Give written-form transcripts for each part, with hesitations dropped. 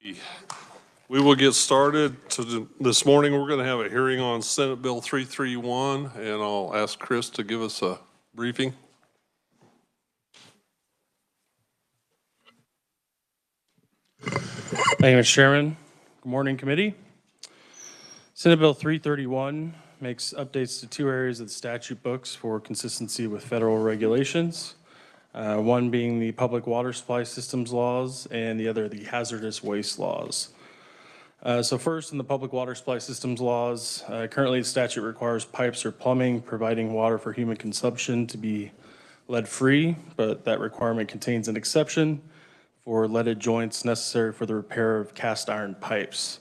We will get started. This morning, we're going to have a hearing on Senate Bill 331, and I'll ask Chris to give us a briefing. Thank you, Mr. Chairman. Good morning, committee. Senate Bill 331 makes updates to two areas of the statute books for consistency with federal regulations. One being the public water supply systems laws and the other the hazardous waste laws. So first, in the public water supply systems laws, currently the statute requires pipes or plumbing providing water for human consumption to be lead-free, but that requirement contains an exception for leaded joints necessary for the repair of cast iron pipes.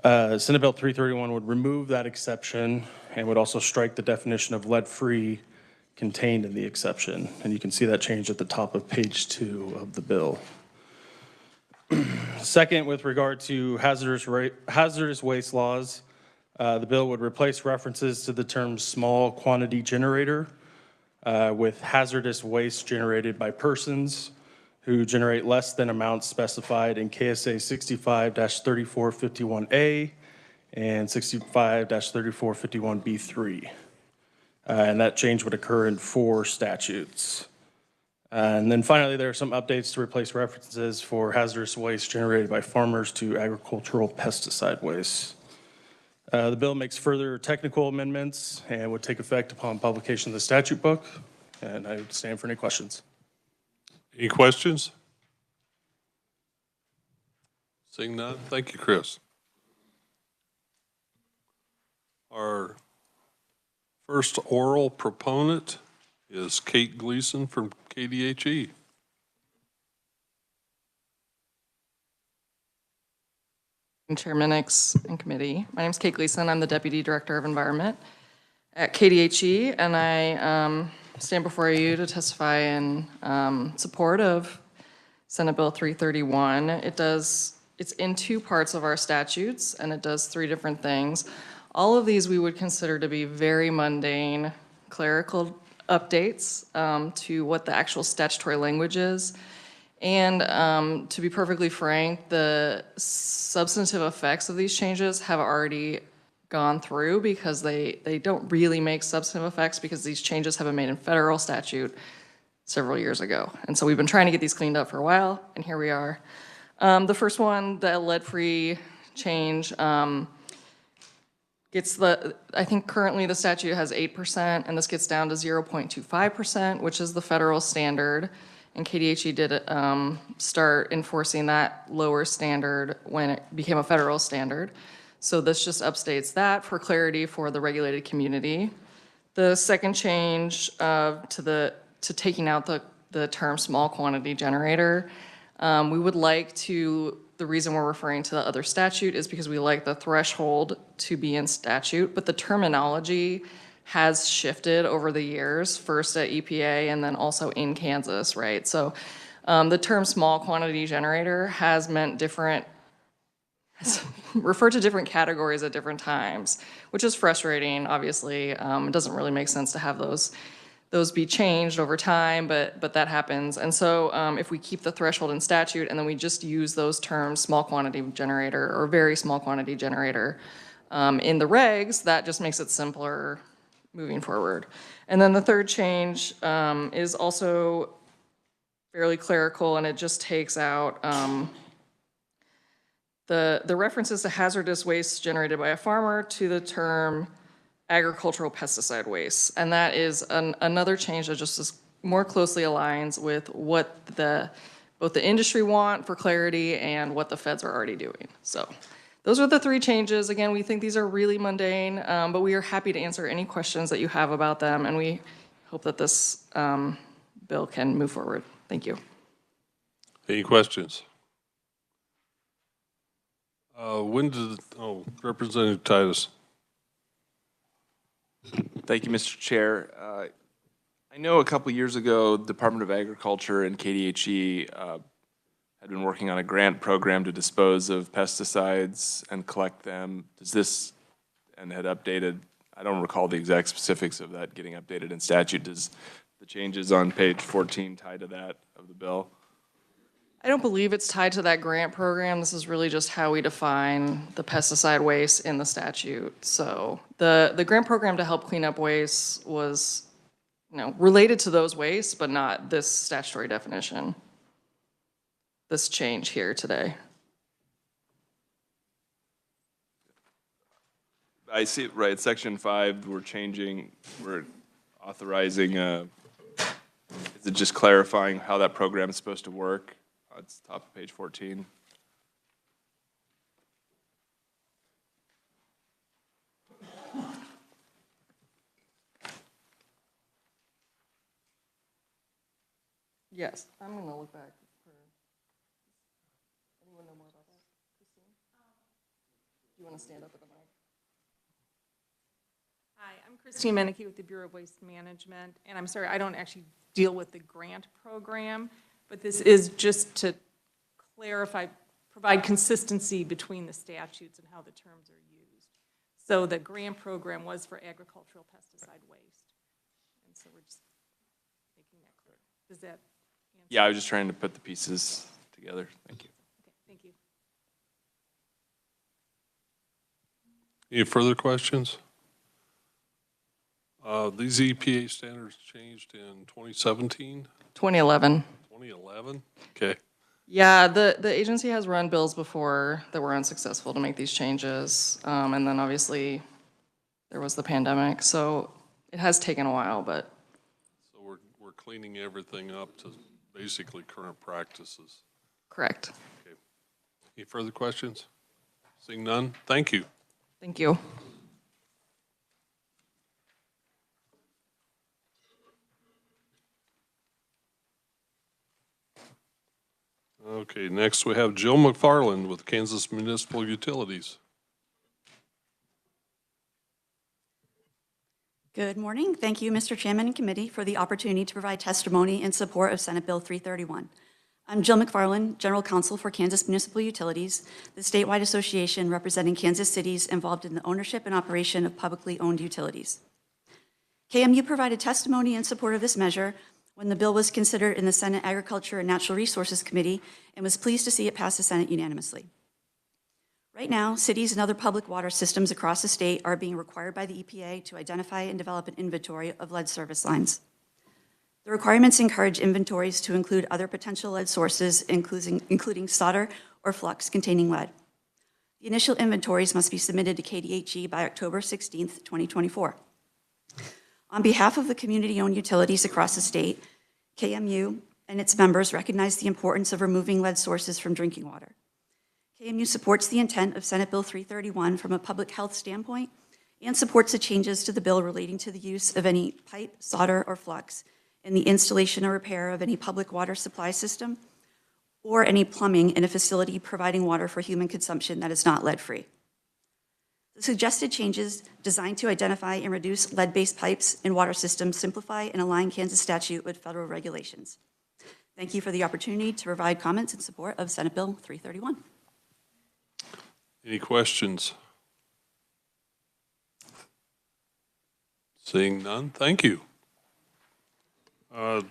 Senate Bill 331 would remove that exception and would also strike the definition of lead-free contained in the exception. And you can see that change at the top of page 2 of the bill. Second, with regard to hazardous waste laws, the bill would replace references to the term small quantity generator with hazardous waste generated by persons who generate less than amounts specified in KSA 65-3451A and 65-3451B3. And that change would occur in 4 statutes. And then finally, there are some updates to replace references for hazardous waste generated by farmers to agricultural pesticide waste. The bill makes further technical amendments and would take effect upon publication of the statute book. And I would stand for any questions. Any questions? Seeing none, thank you, Chris. Our first oral proponent is Kate Gleason from KDHE. Chairman Nix and committee. My name is Kate Gleason. I'm the Deputy Director of Environment at KDHE, and I stand before you to testify in support of Senate Bill 331. It's in 2 parts of our statutes, and it does 3 different things. All of these we would consider to be very mundane clerical updates to what the actual statutory language is. And to be perfectly frank, the substantive effects of these changes have already gone through because they don't really make substantive effects because these changes have been made in federal statute several years ago. And so we've been trying to get these cleaned up for a while, and here we are. The first one, the lead-free change, I think currently the statute has 8%, and this gets down to 0.25%, which is the federal standard. And KDHE did start enforcing that lower standard when it became a federal standard. So this just updates that for clarity for the regulated community. The second change to taking out the term small quantity generator, we would like to, the reason we're referring to the other statute is because we like the threshold to be in statute, but the terminology has shifted over the years, first at EPA and then also in Kansas, right? So the term small quantity generator has referred to different categories at different times, which is frustrating, obviously. It doesn't really make sense to have those be changed over time, but that happens. And so if we keep the threshold in statute and then we just use those terms, small quantity generator or very small quantity generator, in the regs, that just makes it simpler moving forward. And then the third change is also fairly clerical, and it just takes out the references to hazardous waste generated by a farmer to the term agricultural pesticide waste. And that is another change that just more closely aligns with what both the industry want for clarity and what the feds are already doing. So those are the 3 changes. Again, we think these are really mundane, but we are happy to answer any questions that you have about them, and we hope that this bill can move forward. Thank you. Any questions? Representative Titus. Thank you, Mr. Chair. I know a couple years ago, Department of Agriculture and KDHE had been working on a grant program to dispose of pesticides and collect them. And had updated, I don't recall the exact specifics of that getting updated in statute. Does the changes on page 14 tie to that of the bill? I don't believe it's tied to that grant program. This is really just how we define the pesticide waste in the statute. So the grant program to help clean up waste was, related to those wastes, but not this statutory definition. This change here today. I see it, right, section 5, we're authorizing, is it just clarifying how that program is supposed to work? It's top of page 14. Yes, I'm gonna look back. Anyone know more about that? Christine? Do you wanna stand up at the mic? Hi, I'm Christine Meneke with the Bureau of Waste Management, and I'm sorry, I don't actually deal with the grant program, but this is just to clarify, provide consistency between the statutes and how the terms are used. So the grant program was for agricultural pesticide waste, and so we're just making that clear. Does that answer? Yeah, I was just trying to put the pieces together. Thank you. Okay, thank you. Any further questions? These EPA standards changed in 2017, 2011. 2011? Okay. Yeah, the agency has run bills before that were unsuccessful to make these changes. And then obviously there was the pandemic, so it has taken a while, but. So we're cleaning everything up to basically current practices. Correct. Okay. Any further questions? Seeing none, thank you. Thank you. Okay, next we have Jill McFarland with Kansas Municipal Utilities. Good morning. Thank you, Mr. Chairman and committee, for the opportunity to provide testimony in support of Senate Bill 331. I'm Jill McFarland, General Counsel for Kansas Municipal Utilities, the statewide association representing Kansas cities involved in the ownership and operation of publicly owned utilities. KMU provided testimony in support of this measure when the bill was considered in the Senate Agriculture and Natural Resources Committee and was pleased to see it pass the Senate unanimously. Right now, cities and other public water systems across the state are being required by the EPA to identify and develop an inventory of lead service lines. The requirements encourage inventories to include other potential lead sources, including solder or flux containing lead. The initial inventories must be submitted to KDHE by October 16th, 2024. On behalf of the community-owned utilities across the state, KMU and its members recognize the importance of removing lead sources from drinking water. KMU supports the intent of Senate Bill 331 from a public health standpoint and supports the changes to the bill relating to the use of any pipe, solder, or flux in the installation or repair of any public water supply system or any plumbing in a facility providing water for human consumption that is not lead-free. The suggested changes designed to identify and reduce lead-based pipes in water systems simplify and align Kansas statute with federal regulations. Thank you for the opportunity to provide comments in support of Senate Bill 331. Any questions? Seeing none, thank you. I'll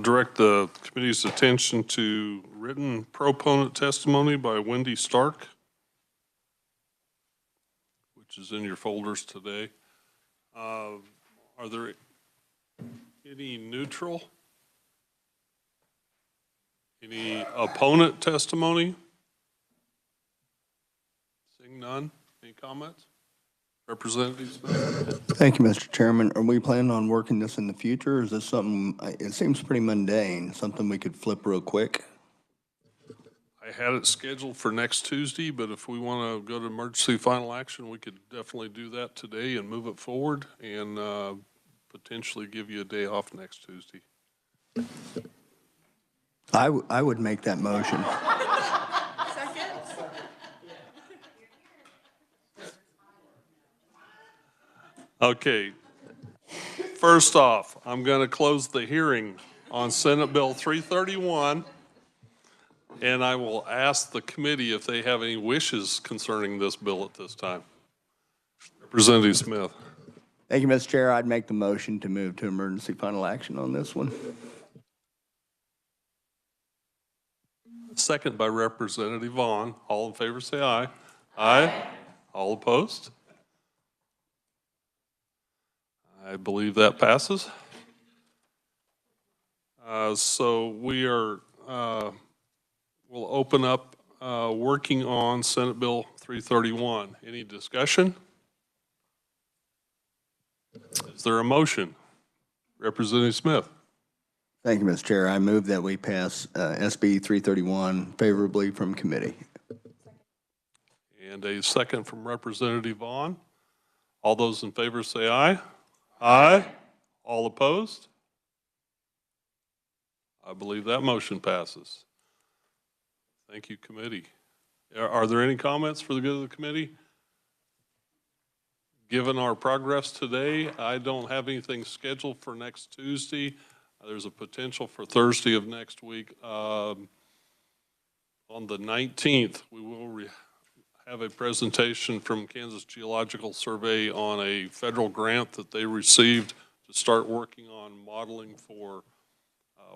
direct the committee's attention to written proponent testimony by Wendy Stark, which is in your folders today. Are there any neutral? Any opponent testimony? Seeing none, any comments? Representative Smith? Thank you, Mr. Chairman. Are we planning on working this in the future, or is this something, it seems pretty mundane, something we could flip real quick? I had it scheduled for next Tuesday, but if we want to go to emergency final action, we could definitely do that today and move it forward and potentially give you a day off next Tuesday. I would make that motion. Okay. First off, I'm going to close the hearing on Senate Bill 331, and I will ask the committee if they have any wishes concerning this bill at this time. Representative Smith. Thank you, Mr. Chair. I'd make the motion to move to emergency final action on this one. second by Representative Vaughn. All in favor, say aye. Aye. All opposed? I believe that passes. So we are, we'll open up working on Senate Bill 331. Any discussion? Is there a motion? Representative Smith. Thank you, Mr. Chair. I move that we pass SB 331 favorably from committee. And a second from Representative Vaughn. All those in favor say aye. Aye. All opposed? I believe that motion passes. Thank you, committee. Are there any comments for the good of the committee? Given our progress today, I don't have anything scheduled for next Tuesday. There's a potential for Thursday of next week. On the 19th, we will have a presentation from Kansas Geological Survey on a federal grant that they received to start working on modeling for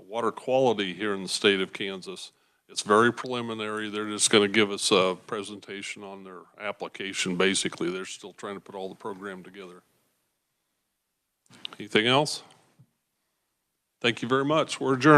water quality here in the state of Kansas. It's very preliminary. They're just going to give us a presentation on their application, basically. They're still trying to put all the program together. Anything else? Thank you very much. We're adjourned.